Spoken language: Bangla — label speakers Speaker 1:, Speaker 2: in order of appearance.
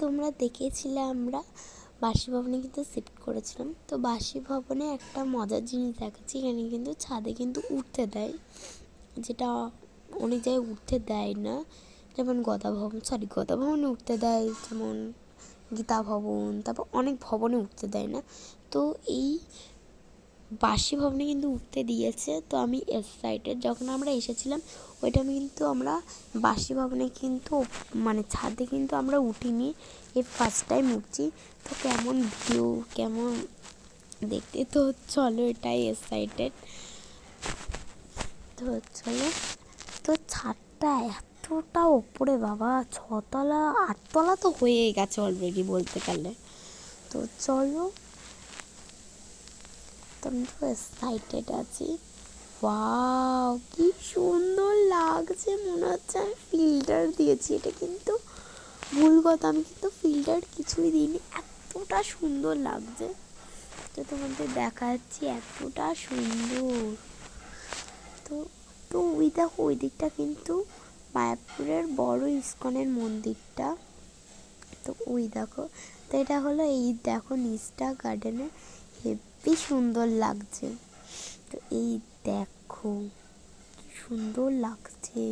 Speaker 1: তোমরা দেখেছিলে আমরা বাসি ভবনে কিন্তু শিফট করেছিলাম। তো বাসি ভবনে একটা মজার জিনিস দেখাচ্ছি, এখানে কিন্তু ছাদে কিন্তু উঠতে দেয়, যেটা অনেক জায়গায় উঠতে দেয় না। যেমন গদা ভবনে উঠতে দেয়, যেমন গীতা ভবন, তারপর অনেক ভবনে উঠতে দেয় না। তো এই বাসি ভবনে কিন্তু উঠতে দিয়েছে। তো আমি এক্সাইটেড, যখন আমরা এসেছিলাম ওই টাইমে কিন্তু আমরা বাসি ভবনে কিন্তু মানে ছাদে কিন্তু আমরা উঠিনি, এই ফার্স্ট টাইম উঠছি। তো কেমন ভিউ, কেমন দেখতে, তো চলো এটাই এক্সাইটেড। তো চলো, তো ছাদটা এতটা ওপরে বাবা, 6তলা 8তলা তো হয়ে গেছে অলরেডি বলতে গেলে। তো চলো, তো আমি তো এক্সাইটেড আছি। ওয়াও, কি সুন্দর লাগছে, মনে হচ্ছে আমি ফিল্টার দিয়েছি। এটা কিন্তু ভুল কথা, আমি কিন্তু ফিল্টার কিছুই দিইনি, এতটা সুন্দর লাগছে। তো তোমাদের দেখাচ্ছি, এতটা সুন্দর। তো তো ওই দেখো, ওই দিকটা কিন্তু মায়াপুরের বড় ইস্কনের মন্দিরটা। তো ওই দেখো, তো এটা হলো, এই দেখো নিচটা গার্ডেনে হেবি সুন্দর লাগছে। তো এই দেখো কি সুন্দর লাগছে।